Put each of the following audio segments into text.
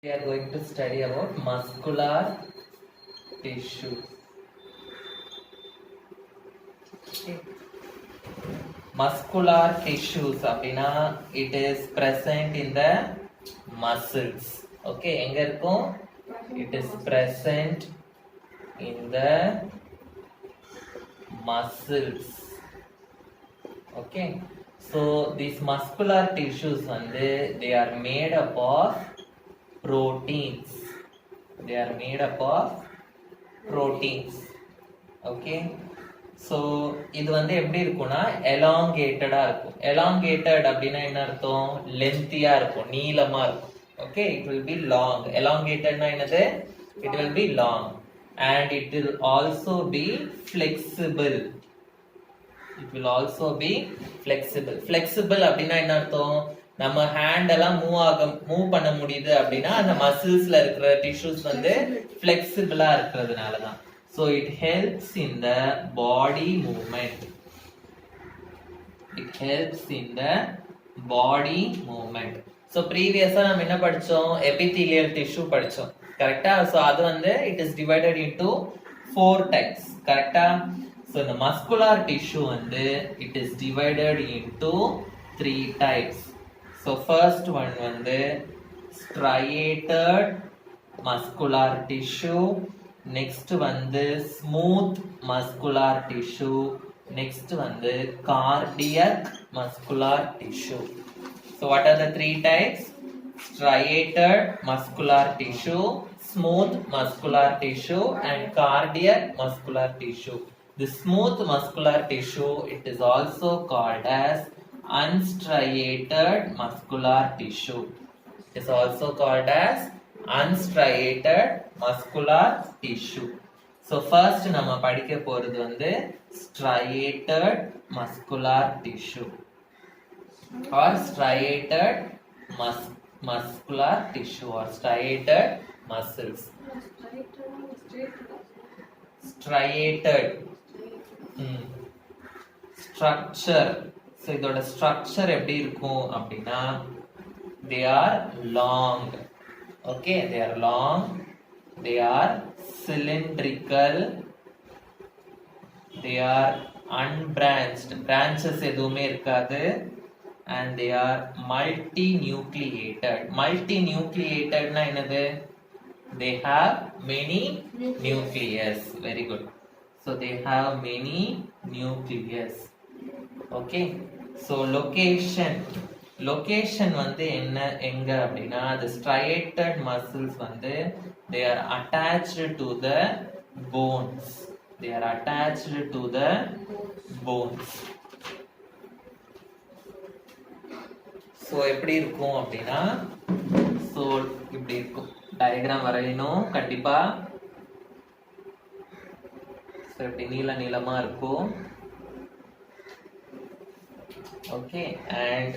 We are going to study about muscular tissue. Okay. Muscular tissues அப்படினா it is present in the muscles. Okay, எங்க இருக்கும்? It is present in the muscles. Okay, so these muscular tissues வந்து they are made up of proteins. They are made up of proteins. Okay, so இது வந்து எப்படி இருக்கும்னா elongatedா இருக்கும். Elongated அப்படின்னா என்ன அர்த்தம்? லென்த்தியா இருக்கும், நீளமா இருக்கும். Okay, it will be long. Elongatedனா என்னது? It will be long and it will also be flexible. It will also be flexible. Flexible அப்படின்னா என்ன அர்த்தம்? நம்ம ஹேண்ட் எல்லாம் மூவ் பண்ண முடியுது அப்படின்னா அந்த மசில்ஸ்ல இருக்கிற டிஷ்யூஸ் வந்து ஃபிளெக்சிபிளா இருக்கிறதுனால தான். So it helps in the body movement. It helps in the body movement. So previously நம்ம என்ன படிச்சோம்? Epithelial tissue படிச்சோம். கரெக்ட்டா? So அது வந்து it is divided into 4 types. கரெக்ட்டா? So the muscular tissue வந்து it is divided into 3 types. So first one வந்து striated muscular tissue, next வந்து smooth muscular tissue, next வந்து cardiac muscular tissue. So what are the 3 types? Striated muscular tissue, smooth muscular tissue and cardiac muscular tissue. The smooth muscular tissue, it is also called as unstriated muscular tissue. It is also called as unstriated muscular tissue. So first நம்ம படிக்க போறது வந்து striated muscular tissue or striated muscular tissue or striated muscles. Striated structure. So இதோட structure எப்படி இருக்கும் அப்படின்னா they are long. Okay, they are long, they are cylindrical, they are unbranched, branches எதுவுமே இருக்காது, and they are multinucleated. Multinucleated னா என்னது? They have many nucleus. Very good. So they have many nucleus. Okay, so location வந்து என்ன எங்க அப்படின்னா the striated muscles வந்து they are attached to the bones. They are attached to the bones. So எப்படி இருக்கும் அப்படின்னா so இப்படி இருக்கும். டயக்ராம் வரையணும் கண்டிப்பா. so இப்படி நீளமா இருக்கும். Okay, and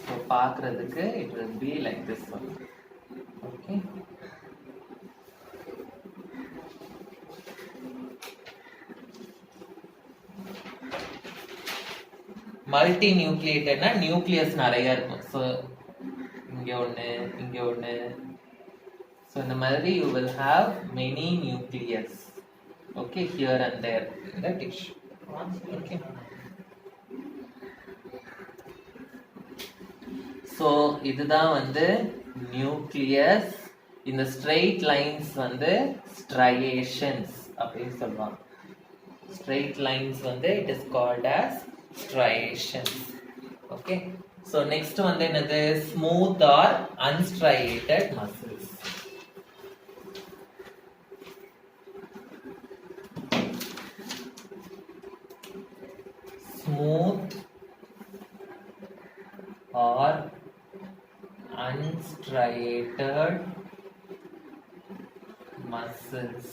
so பார்க்கிறதுக்கு it will be like this one. Okay, multinucleated னா நியூக்ளியஸ் நிறைய இருக்கும். so இங்க ஒண்ணு so இந்த மாதிரி you will have many nucleus. Okay, here and there in the tissue. Okay, so இதுதான் வந்து nucleus. இந்த straight lines வந்து striations அப்படின்னு சொல்லுவாங்க. straight lines வந்து it is called as striations. Okay, so next வந்து என்னது? smooth or unstriated muscles. smooth or unstriated muscles.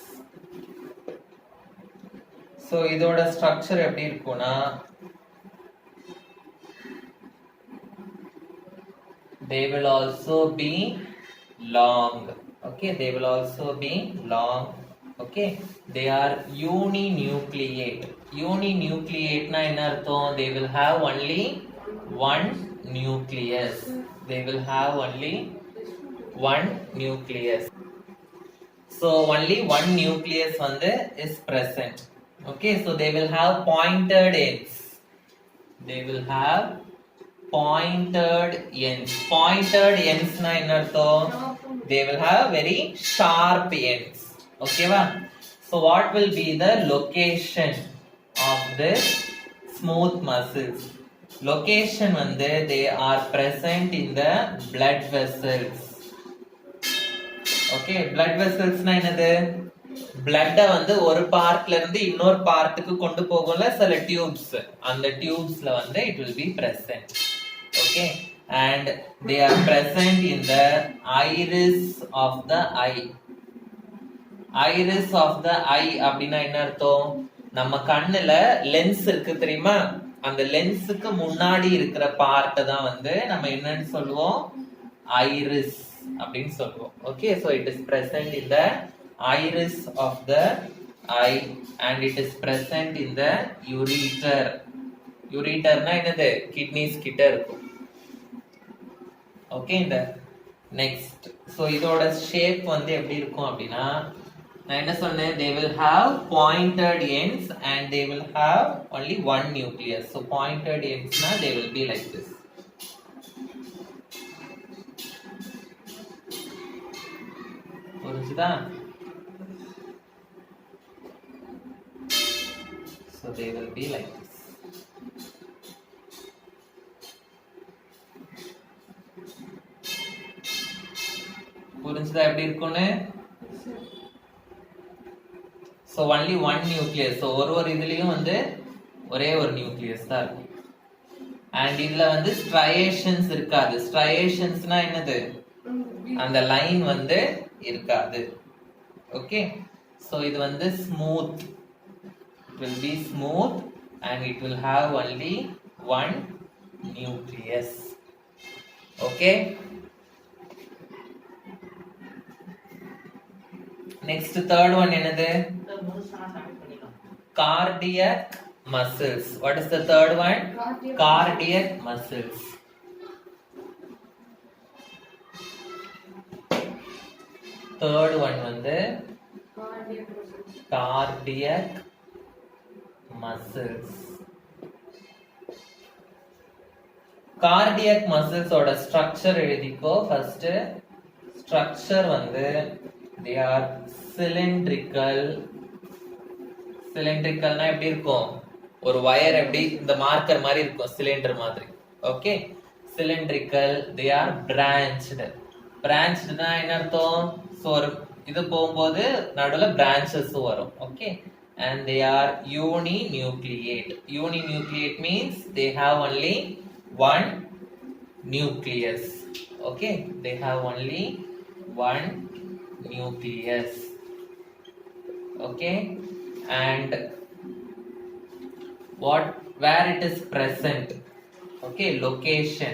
so இதோட structure எப்படி இருக்கும்னா they will also be long. Okay, they will also be long. Okay, they are uninucleate. Uninucleate na enna artham? They will have only one nucleus. They will have only one nucleus. So only one nucleus is present. Okay, so they will have pointed ends. They will have pointed ends. Pointed ends na enna artham? They will have very sharp ends. Okay va? So what will be the location of this smooth muscles? Location they are present in the blood vessels. Okay, blood vessels na என்னது? blood ஒரு பார்ட்ல இருந்து இன்னொரு பார்ட்டுக்கு கொண்டு போகும்ல சில tubes, அந்த டியூப்ஸ்ல it will be present. Okay, and they are present in the iris of the eye. Iris of the eye அப்படினா என்ன அர்த்தம்? நம்ம கண்ணுல லென்ஸ் இருக்கு தெரியுமா? அந்த லென்ஸுக்கு முன்னாடி இருக்கிற பார்ட் தான் நம்ம என்னன்னு சொல்லுவோம்? ஐரிஸ் அப்படின்னு சொல்லுவோம். Okay, so it is present in the iris of the eye and it is present in the ureter. Ureter na என்னது? kidneys கிட்ட இருக்கும். Okay, இந்த next. So இதோட shape எப்படி இருக்கும் அப்படினா நான் என்ன சொன்னேன்? They will have pointed ends and they will have only one nucleus. So pointed ends na they will be like this. புரிஞ்சுதா? So they will be like this. புரிஞ்சுதா எப்படி இருக்கும்னு? So only one nucleus. So ஒரு இதுலயும் ஒரே ஒரு nucleus தான் இருக்கும். And இதுல striations இருக்காது. Striationsனா என்னது? அந்த லைன் இருக்காது. Okay, so இது smooth. It will be smooth and it will have only one nucleus. Okay, next third one என்னது? cardiac muscles. What is the third one? Cardiac muscles. Third one cardiac muscles. Cardiac muscles ஓட structure எழுதிக்கோ. First structure they are cylindrical. Cylindricalனா எப்படி இருக்கும்? ஒரு wire எப்படி இந்த marker மாதிரி இருக்கும், cylinder மாதிரி. Okay, cylindrical. They are branched. branched னா என்ன அர்த்தம்? சோ இது போகும்போது நடுவுல branches வரும். Okay, and they are uninucleate. Uninucleate means they have only one nucleus. Okay, they have only one nucleus. Okay, and where it is present? Okay, location.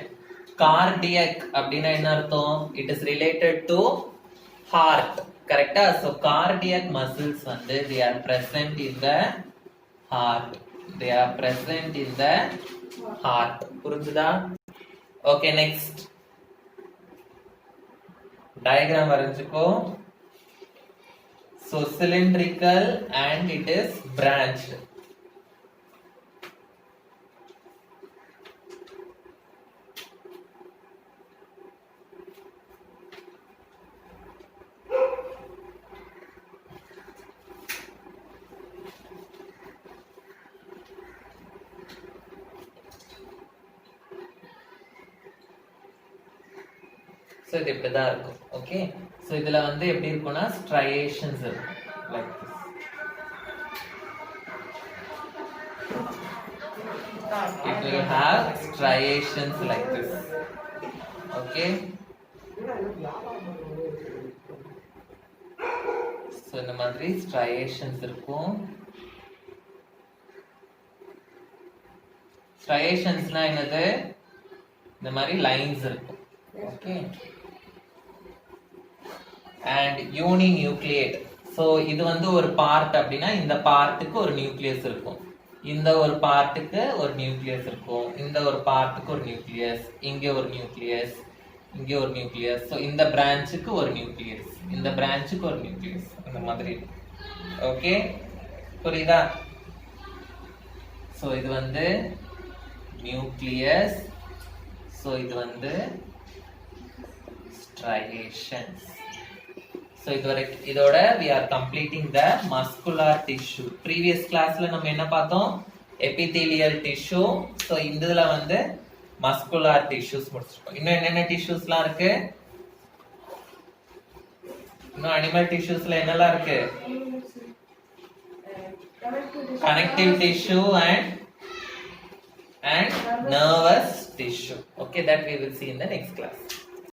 Cardiac அப்படினா என்ன அர்த்தம்? It is related to heart. Correct? So cardiac muscles they are present in the heart. They are present in the heart. புரிஞ்சுதா? Okay, next. Diagram வரைஞ்சுக்கோ. So cylindrical and it is branched. So இது இப்படிதான் இருக்கும். Okay, so இதுல எப்படி இருக்கும்னா striations இருக்கும் like this. It will have striations like this. Okay, so இந்த மாதிரி striations இருக்கும். Striationsனா என்னது? இந்த மாதிரி lines இருக்கும். Okay, and uninucleate. So இது ஒரு பார்ட் அப்படினா இந்த பார்ட்டுக்கு ஒரு நியூக்ளியஸ் இருக்கும். இந்த ஒரு பார்ட்டுக்கு ஒரு நியூக்ளியஸ் இருக்கும், இந்த ஒரு பார்ட்டுக்கு ஒரு நியூக்ளியஸ், இங்க ஒரு நியூக்ளியஸ், இங்க ஒரு நியூக்ளியஸ். ஸோ இந்த பிரான்ச்சுக்கு ஒரு நியூக்ளியஸ், இந்த பிரான்ச்சுக்கு ஒரு நியூக்ளியஸ், அந்த மாதிரி. ஓகே, புரியுதா? ஸோ இது வந்து நியூக்ளியஸ், ஸோ இது வந்து ஸ்ட்ரைலேஷன்ஸ். ஸோ இதோட we are completing the muscular tissue. previous classல நம்ம என்ன பார்த்தோம்? epithelial tissue. ஸோ இதுல வந்து muscular tissues முடிச்சிருக்கோம். இன்னும் என்னென்ன டிஷ்யூஸ்லாம் இருக்கு? இன்னும் அனிமல் டிஷ்யூஸ்ல என்னெல்லாம் இருக்கு? connective tissue and nervous tissue. Okay, that we will see in the next class.